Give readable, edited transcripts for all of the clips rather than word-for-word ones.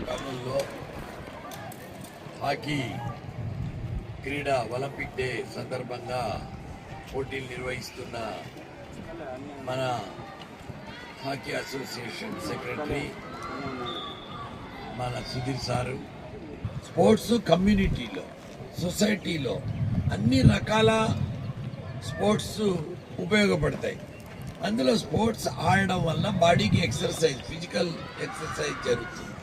కర్నూలులో హాకీ క్రీడా Olympic day సందర్భంగా పోటీలు నిర్వహిస్తున్న మన హాకీ అసోసియేషన్ సెక్రటరీ మన సుధీర్ సారు స్పోర్ట్స్ కమ్యూనిటీలో సొసైటీలో అన్ని రకాల స్పోర్ట్స్ ఉపయోగపడతాయి. అందులో స్పోర్ట్స్ ఆడడం వల్ల బాడీకి ఎక్సర్సైజ్, ఫిజికల్ ఎక్సర్సైజ్ జరుగుతుంది.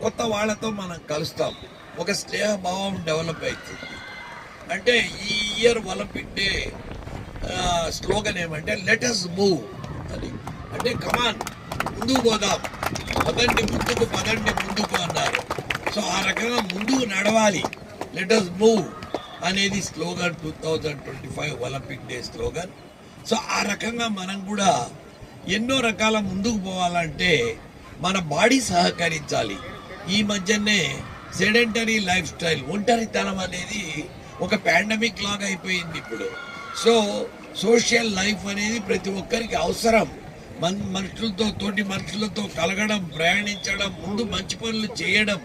కొత్త వాళ్ళతో మనం కలుస్తాం, ఒక స్నేహభావం డెవలప్ అవుతుంది. అంటే ఈ ఇయర్ ఒలింపిక్ డే స్లోగన్ ఏమంటే లెట్ అస్ మూవ్ అని. అంటే కమాన్ ముందుకు పోదాం, పదండి ముందుకు అన్నారు. సో ఆ రకంగా ముందుకు నడవాలి, లెట్ అస్ మూవ్ అనేది slogan 2025 Olympic day slogan. So ఆ రకంగా మనం కూడా ఎన్నో రకాల ముందుకు పోవాలంటే మన బాడీ సహకరించాలి. ఈ మధ్యనే సెడెంటరీ లైఫ్ స్టైల్, ఒంటరితనం అనేది ఒక పాండమిక్ లాగా అయిపోయింది ఇప్పుడు. సో సోషల్ లైఫ్ అనేది ప్రతి ఒక్కరికి అవసరం. తోటి మనుషులతో కలగడం, ప్రయాణించడం, ముందు మంచి పనులు చేయడం,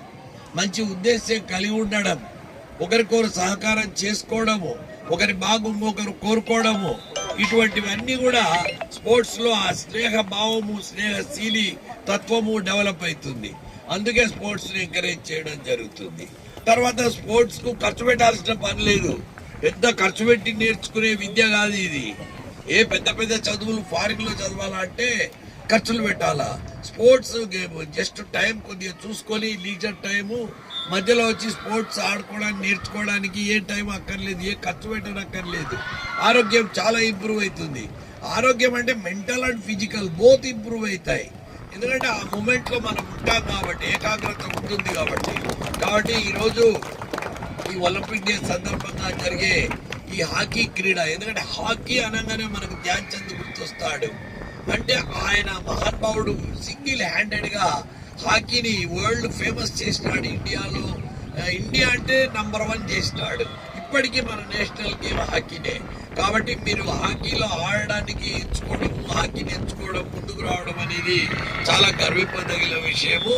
మంచి ఉద్దేశం కలిగి ఉండడం, ఒకరికొకరు సహకారం చేసుకోవడము, ఒకరి బాగు ఒకరు కోరుకోవడము, ఇటువంటివన్నీ కూడా స్పోర్ట్స్లో ఆ స్నేహ భావము, స్నేహశీలి తత్వము డెవలప్ అవుతుంది. అందుకే స్పోర్ట్స్ని ఎంకరేజ్ చేయడం జరుగుతుంది. తర్వాత స్పోర్ట్స్కు ఖర్చు పెట్టాల్సిన పని లేదు. పెద్ద ఖర్చు పెట్టి నేర్చుకునే విద్య కాదు ఇది. ఏ పెద్ద చదువులు ఫారిన్లో చదవాలంటే ఖర్చులు పెట్టాలా. స్పోర్ట్స్ గేమ్ జస్ట్ టైం కొద్దిగా చూసుకొని లీజర్ టైము మధ్యలో వచ్చి స్పోర్ట్స్ ఆడుకోవడానికి నేర్చుకోవడానికి ఏ టైం అక్కర్లేదు, ఏ ఖర్చు పెట్టనక్కర్లేదు. ఆరోగ్యం చాలా ఇంప్రూవ్ అవుతుంది. ఆరోగ్యం అంటే mental and physical both improve అవుతాయి. ఎందుకంటే ఆ మూమెంట్లో మనం ఉంటాం కాబట్టి, ఏకాగ్రత ఉంటుంది కాబట్టి ఈరోజు ఈ ఒలింపిక్ డే సందర్భంగా జరిగే ఈ హాకీ క్రీడ, ఎందుకంటే హాకీ అనగానే మనకు ధ్యాన్ చంద్ గుర్తొస్తాడు. అంటే ఆయన మహానుభావుడు సింగిల్ హ్యాండెడ్గా హాకీని వరల్డ్ ఫేమస్ చేసినాడు. ఇండియా అంటే నంబర్ 1 చేసినాడు. ఇప్పటికీ మన నేషనల్ గేమ్ హాకీనే. కాబట్టి మీరు హాకీలో ఆడడానికి హాకీని ఎంచుకోవడం, ముందుకు రావడం అనేది చాలా గర్వింపదగిన విషయము.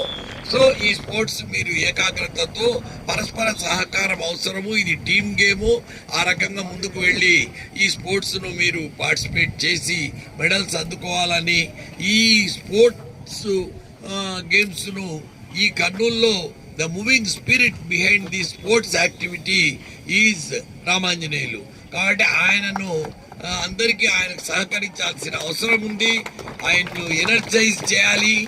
సో ఈ స్పోర్ట్స్ మీరు ఏకాగ్రతతో, పరస్పర సహకారం అవసరము. ఇది టీమ్ గేము. ఆ రకంగా ముందుకు వెళ్ళి ఈ స్పోర్ట్స్ను మీరు పార్టిసిపేట్ చేసి మెడల్స్ అందుకోవాలని, ఈ స్పోర్ట్స్ గేమ్స్ను ఈ కర్నూలులో the moving spirit behind the sports activity is Ramanjaneyulu. కాబట్టి ఆయనకు సహకరించాల్సిన అవసరం ఉంది. ఆయన్ను ఎనర్జైజ్ చేయాలి.